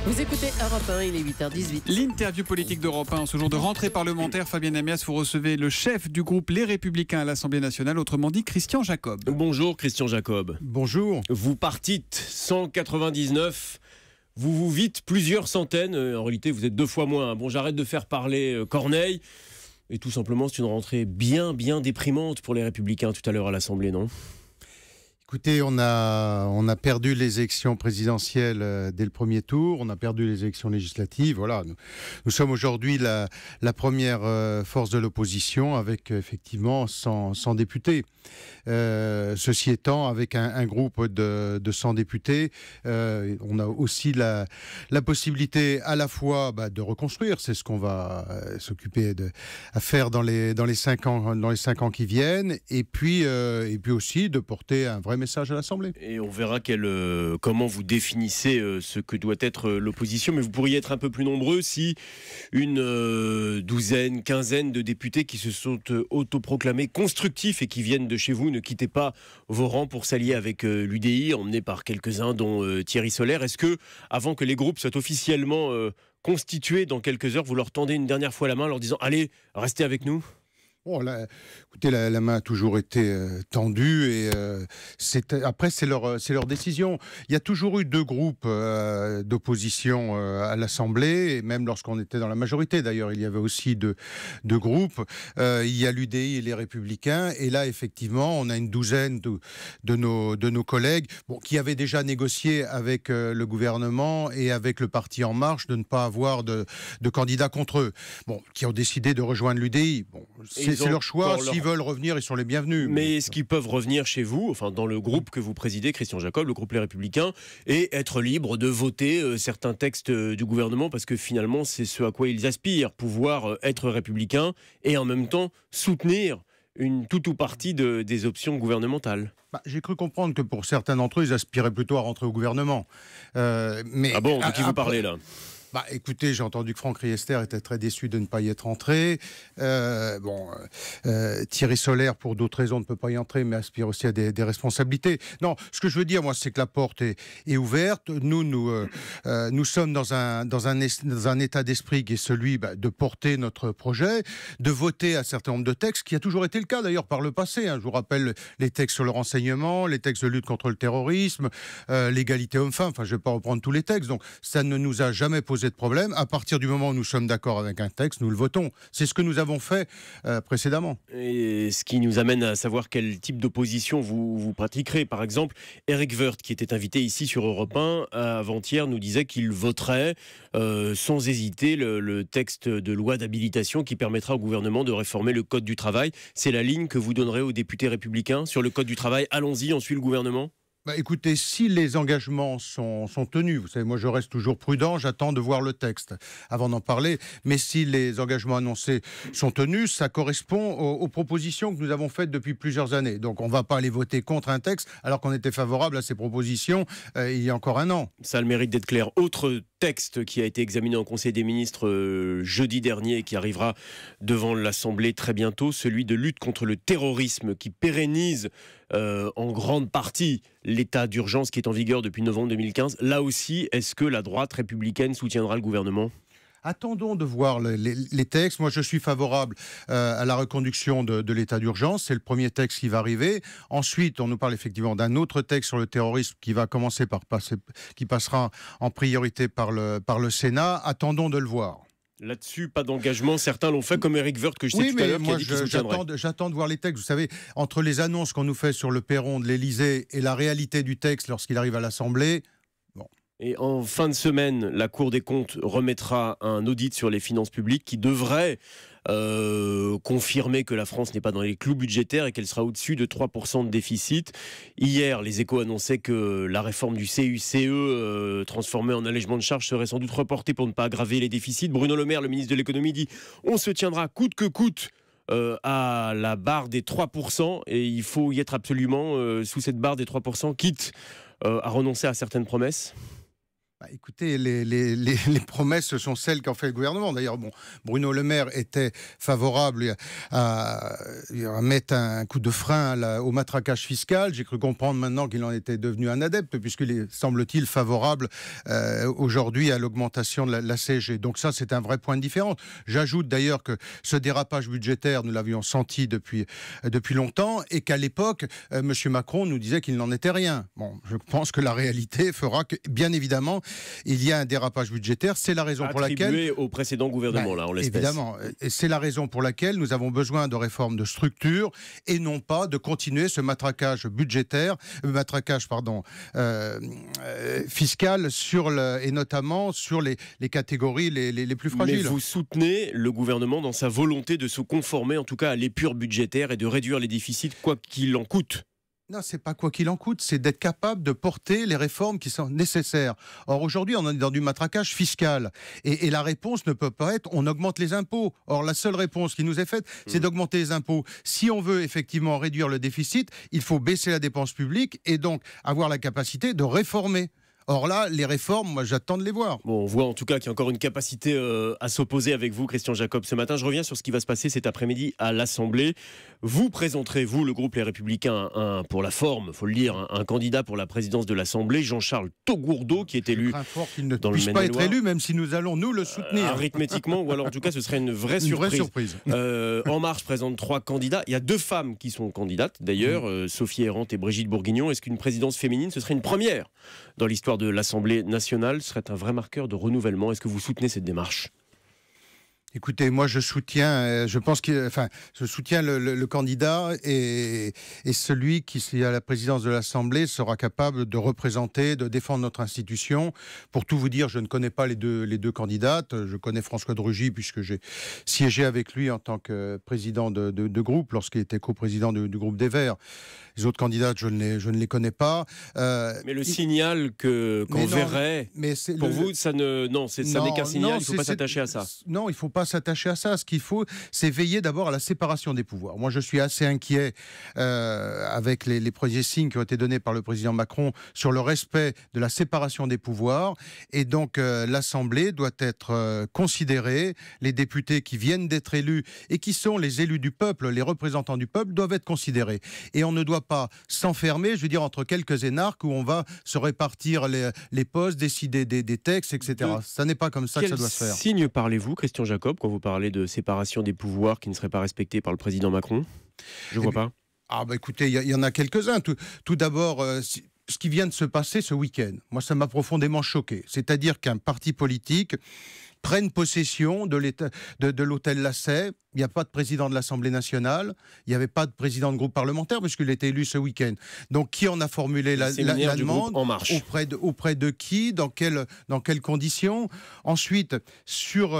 Vous écoutez Europe 1, il est 8h18. L'interview politique d'Europe 1, ce jour de rentrée parlementaire. Fabienne Amias, vous recevez le chef du groupe Les Républicains à l'Assemblée nationale, autrement dit Christian Jacob. Bonjour Christian Jacob. Bonjour. Vous partîtes 199, vous vite plusieurs centaines, en réalité vous êtes deux fois moins. Bon, j'arrête de faire parler Corneille, et tout simplement c'est une rentrée bien déprimante pour les Républicains tout à l'heure à l'Assemblée, non ? Écoutez, on a perdu les élections présidentielles dès le premier tour, on a perdu les élections législatives. Voilà, nous sommes aujourd'hui la première force de l'opposition avec effectivement 100 députés. Ceci étant, avec un groupe de 100 députés, on a aussi la possibilité à la fois de reconstruire, c'est ce qu'on va s'occuper à faire dans les 5 ans qui viennent, et puis aussi de porter un vrai message à l'Assemblée. Et on verra comment vous définissez ce que doit être l'opposition, mais vous pourriez être un peu plus nombreux si une douzaine, quinzaine de députés qui se sont autoproclamés constructifs et qui viennent de chez vous ne quittez pas vos rangs pour s'allier avec l'UDI, emmené par quelques-uns dont Thierry Solaire. Est-ce que, avant que les groupes soient officiellement constitués dans quelques heures, vous leur tendez une dernière fois la main en leur disant « Allez, restez avec nous » ? Bon, écoutez, la main a toujours été tendue et après c'est leur décision. Il y a toujours eu deux groupes d'opposition à l'Assemblée, et même lorsqu'on était dans la majorité d'ailleurs, il y avait aussi deux groupes. Il y a l'UDI et les Républicains, et là effectivement on a une douzaine de nos collègues qui avaient déjà négocié avec le gouvernement et avec le parti En Marche de ne pas avoir de candidats contre eux, qui ont décidé de rejoindre l'UDI. C'est leur choix, s'ils veulent revenir, ils sont les bienvenus. Mais est-ce qu'ils peuvent revenir chez vous, enfin dans le groupe que vous présidez, Christian Jacob, le groupe Les Républicains, et être libres de voter certains textes du gouvernement, parce que finalement c'est ce à quoi ils aspirent, pouvoir être républicains et en même temps soutenir une toute ou partie des options gouvernementales? J'ai cru comprendre que pour certains d'entre eux, ils aspiraient plutôt à rentrer au gouvernement. Mais ah bon, de qui vous parlez là ? Écoutez, j'ai entendu que Franck Riester était très déçu de ne pas y être entré. Thierry Solaire, pour d'autres raisons, ne peut pas y entrer, mais aspire aussi à des responsabilités. Non, ce que je veux dire, moi, c'est que la porte est ouverte. Nous sommes dans un état d'esprit qui est celui de porter notre projet, de voter un certain nombre de textes, qui a toujours été le cas d'ailleurs par le passé. Je vous rappelle les textes sur le renseignement, les textes de lutte contre le terrorisme, l'égalité homme-femme. Enfin, je ne vais pas reprendre tous les textes. Donc, ça ne nous a jamais posé de problème. À partir du moment où nous sommes d'accord avec un texte, nous le votons. C'est ce que nous avons fait précédemment. Et ce qui nous amène à savoir quel type d'opposition vous pratiquerez. Par exemple, Éric Woerth, qui était invité ici sur Europe 1 avant-hier, nous disait qu'il voterait sans hésiter le texte de loi d'habilitation qui permettra au gouvernement de réformer le Code du travail. C'est la ligne que vous donnerez aux députés républicains sur le Code du travail. Allons-y, on suit le gouvernement ? Écoutez, si les engagements sont tenus, vous savez, moi je reste toujours prudent, j'attends de voir le texte avant d'en parler, mais si les engagements annoncés sont tenus, ça correspond aux propositions que nous avons faites depuis plusieurs années. Donc on ne va pas aller voter contre un texte alors qu'on était favorable à ces propositions il y a encore un an. Ça a le mérite d'être clair. Autre texte qui a été examiné en Conseil des ministres jeudi dernier et qui arrivera devant l'Assemblée très bientôt, celui de lutte contre le terrorisme qui pérennise en grande partie l'état d'urgence qui est en vigueur depuis novembre 2015. Là aussi, est-ce que la droite républicaine soutiendra le gouvernement ? Attendons de voir les textes. Moi, je suis favorable à la reconduction de l'état d'urgence. C'est le premier texte qui va arriver. Ensuite, on nous parle effectivement d'un autre texte sur le terrorisme qui va commencer qui passera en priorité par le Sénat. Attendons de le voir. Là-dessus, pas d'engagement. Certains l'ont fait, comme Éric Woerth, que je sais tout à l'heure, qui a dit qu'il soutiendrait. J'attends de voir les textes. Vous savez, entre les annonces qu'on nous fait sur le perron de l'Élysée et la réalité du texte lorsqu'il arrive à l'Assemblée... Et en fin de semaine, la Cour des comptes remettra un audit sur les finances publiques qui devrait confirmer que la France n'est pas dans les clous budgétaires et qu'elle sera au-dessus de 3% de déficit. Hier, les Échos annonçaient que la réforme du CICE transformée en allègement de charges serait sans doute reportée pour ne pas aggraver les déficits. Bruno Le Maire, le ministre de l'économie, dit « On se tiendra coûte que coûte » à la barre des 3% et il faut y être absolument sous cette barre des 3%, quitte à renoncer à certaines promesses. Écoutez, les promesses sont celles qu'a fait le gouvernement. D'ailleurs, Bruno Le Maire était favorable à mettre un coup de frein au matraquage fiscal. J'ai cru comprendre maintenant qu'il en était devenu un adepte, puisqu'il est, semble-t-il, favorable aujourd'hui à l'augmentation de la CSG. Donc ça, c'est un vrai point de différence. J'ajoute d'ailleurs que ce dérapage budgétaire, nous l'avions senti depuis longtemps, et qu'à l'époque, M. Macron nous disait qu'il n'en était rien. Bon, je pense que la réalité fera que, bien évidemment, il y a un dérapage budgétaire. C'est la raison pour laquelle... Attribué au précédent gouvernement, là, en l'espèce. Évidemment. Et c'est la raison pour laquelle nous avons besoin de réformes de structure et non pas de continuer ce matraquage budgétaire, fiscal et notamment sur les catégories les plus fragiles. Mais vous soutenez le gouvernement dans sa volonté de se conformer, en tout cas, à l'épure budgétaire et de réduire les déficits, quoi qu'il en coûte. Non, c'est pas quoi qu'il en coûte, c'est d'être capable de porter les réformes qui sont nécessaires. Or, aujourd'hui, on est dans du matraquage fiscal. Et la réponse ne peut pas être on augmente les impôts. Or, la seule réponse qui nous est faite, c'est d'augmenter les impôts. Si on veut effectivement réduire le déficit, il faut baisser la dépense publique et donc avoir la capacité de réformer. Or là, les réformes, moi j'attends de les voir. Bon, on voit en tout cas qu'il y a encore une capacité à s'opposer avec vous, Christian Jacob. Ce matin, je reviens sur ce qui va se passer cet après-midi à l'Assemblée. Vous présenterez, vous, le groupe Les Républicains, pour la forme, il faut le dire, un candidat pour la présidence de l'Assemblée, Jean-Charles Taugourdeau, qui est élu dans le Maine-et-Loire. Pas être élu, même si nous allons nous le soutenir. Arithmétiquement, ou alors en tout cas, ce serait une vraie surprise. En Marche présente 3 candidats. Il y a 2 femmes qui sont candidates, d'ailleurs, Sophie Errant et Brigitte Bourguignon. Est-ce qu'une présidence féminine, ce serait une première dans l'histoire de l'Assemblée nationale, serait un vrai marqueur de renouvellement? Est-ce que vous soutenez cette démarche? Écoutez, moi je soutiens, je soutiens le candidat et celui qui, à la présidence de l'Assemblée, sera capable de représenter, de défendre notre institution. Pour tout vous dire, je ne connais pas les deux candidates. Je connais François de Rugy puisque j'ai siégé avec lui en tant que président de groupe lorsqu'il était coprésident du groupe des Verts. Les autres candidates, je ne les connais pas. Mais le signal qu'on verrait, pour vous, ça n'est qu'un signal, il ne faut pas s'attacher à ça. Non, il ne faut pas s'attacher à ça. Ce qu'il faut, c'est veiller d'abord à la séparation des pouvoirs. Moi, je suis assez inquiet avec les premiers signes qui ont été donnés par le président Macron sur le respect de la séparation des pouvoirs. Et donc, l'Assemblée doit être considérée. Les députés qui viennent d'être élus et qui sont les élus du peuple, les représentants du peuple, doivent être considérés. Et on ne doit pas s'enfermer, je veux dire, entre quelques énarques où on va se répartir les postes, décider des textes, etc. Ça n'est pas comme ça que ça doit se faire. Quel signe parlez-vous, Christian Jacob, quand vous parlez de séparation des pouvoirs qui ne seraient pas respectés par le président Macron? Je ne vois pas. Écoutez, il y en a quelques-uns. Tout d'abord, ce qui vient de se passer ce week-end, moi, ça m'a profondément choqué. C'est-à-dire qu'un parti politique prenne possession de l'hôtel Lasset. Il n'y a pas de président de l'Assemblée nationale, il n'y avait pas de président de groupe parlementaire puisqu'il était élu ce week-end. Donc qui en a formulé la demande? En Marche. Auprès de qui? Dans quelles conditions? Ensuite, sur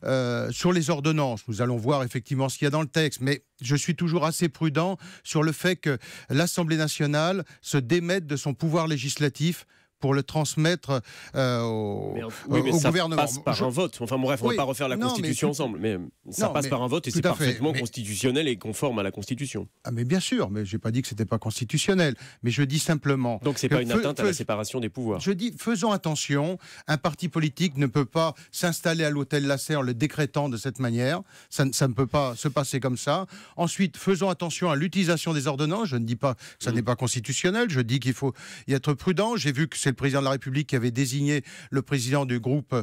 les ordonnances, nous allons voir effectivement ce qu'il y a dans le texte, mais je suis toujours assez prudent sur le fait que l'Assemblée nationale se démette de son pouvoir législatif pour le transmettre au gouvernement. Ça passe par un vote. Enfin bref, on ne va pas refaire la Constitution ensemble, mais ça passe par un vote et c'est parfaitement constitutionnel et conforme à la Constitution. Ah mais bien sûr, mais je n'ai pas dit que ce n'était pas constitutionnel, mais je dis simplement... Donc ce n'est pas une atteinte à la séparation des pouvoirs. Je dis, faisons attention, un parti politique ne peut pas s'installer à l'hôtel Lasset en le décrétant de cette manière, ça ne peut pas se passer comme ça. Ensuite, faisons attention à l'utilisation des ordonnances, je ne dis pas que ça n'est pas constitutionnel, je dis qu'il faut y être prudent. J'ai vu que c'est le président de la République qui avait désigné le président du groupe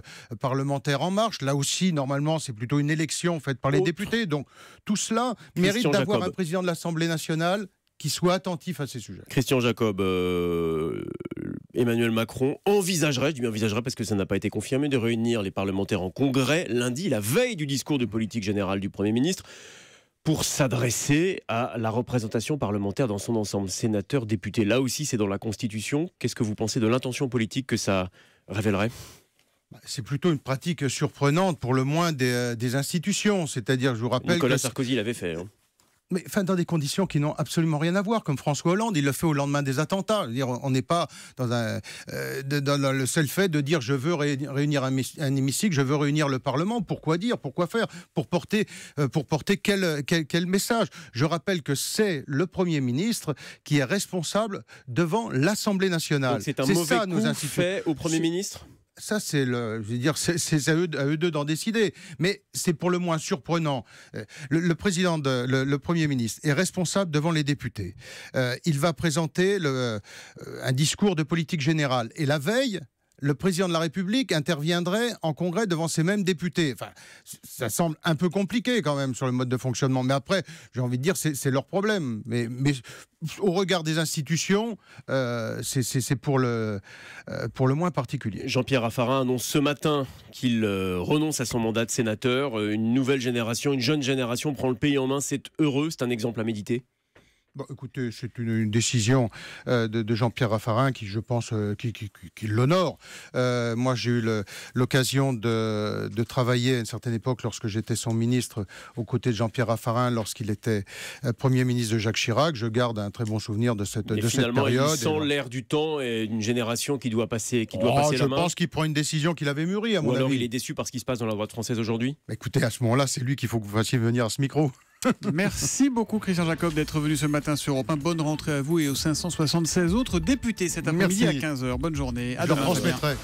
parlementaire En Marche. Là aussi, normalement, c'est plutôt une élection faite par les députés. Donc, tout cela mérite d'avoir un président de l'Assemblée nationale qui soit attentif à ces sujets. Christian Jacob, Emmanuel Macron envisagerait, je dis bien envisagerait parce que ça n'a pas été confirmé, de réunir les parlementaires en congrès lundi, la veille du discours de politique générale du Premier ministre, pour s'adresser à la représentation parlementaire dans son ensemble, sénateurs, députés. Là aussi, c'est dans la Constitution. Qu'est-ce que vous pensez de l'intention politique que ça révélerait ? C'est plutôt une pratique surprenante, pour le moins, des institutions. C'est-à-dire, je vous rappelle... Nicolas Sarkozy l'avait fait. Mais dans des conditions qui n'ont absolument rien à voir, comme François Hollande, il le fait au lendemain des attentats. On n'est pas dans le seul fait de dire je veux réunir un hémicycle, je veux réunir le Parlement. Pourquoi dire? Pourquoi faire? Pour porter quel message? Je rappelle que c'est le Premier ministre qui est responsable devant l'Assemblée nationale. Donc c'est un mauvais coup fait au Premier ministre? ça, c'est je veux dire, c'est à eux deux d'en décider. Mais c'est pour le moins surprenant. Le président, le Premier ministre est responsable devant les députés. Il va présenter un discours de politique générale. Et la veille, le président de la République interviendrait en congrès devant ces mêmes députés. Enfin, ça semble un peu compliqué quand même sur le mode de fonctionnement. Mais après, j'ai envie de dire, c'est leur problème. Mais au regard des institutions, c'est pour le moins particulier. Jean-Pierre Raffarin annonce ce matin qu'il renonce à son mandat de sénateur. Une nouvelle génération, une jeune génération prend le pays en main. C'est heureux, c'est un exemple à méditer. Bon, écoutez, c'est une décision de Jean-Pierre Raffarin qui, je pense, qui l'honore. Moi, j'ai eu l'occasion de travailler à une certaine époque, lorsque j'étais son ministre, aux côtés de Jean-Pierre Raffarin, lorsqu'il était Premier ministre de Jacques Chirac. Je garde un très bon souvenir de cette période. Il sent l'air du temps et une génération qui doit passer la main. Je pense qu'il prend une décision qu'il avait mûrie, à mon avis. Ou alors il est déçu par ce qui se passe dans la droite française aujourd'hui. Écoutez, à ce moment-là, c'est lui qu'il faut que vous fassiez venir à ce micro. Merci beaucoup Christian Jacob d'être venu ce matin sur Europe 1. Bonne rentrée à vous et aux 576 autres députés cet après-midi à 15h. Bonne journée. Je leur transmettrai.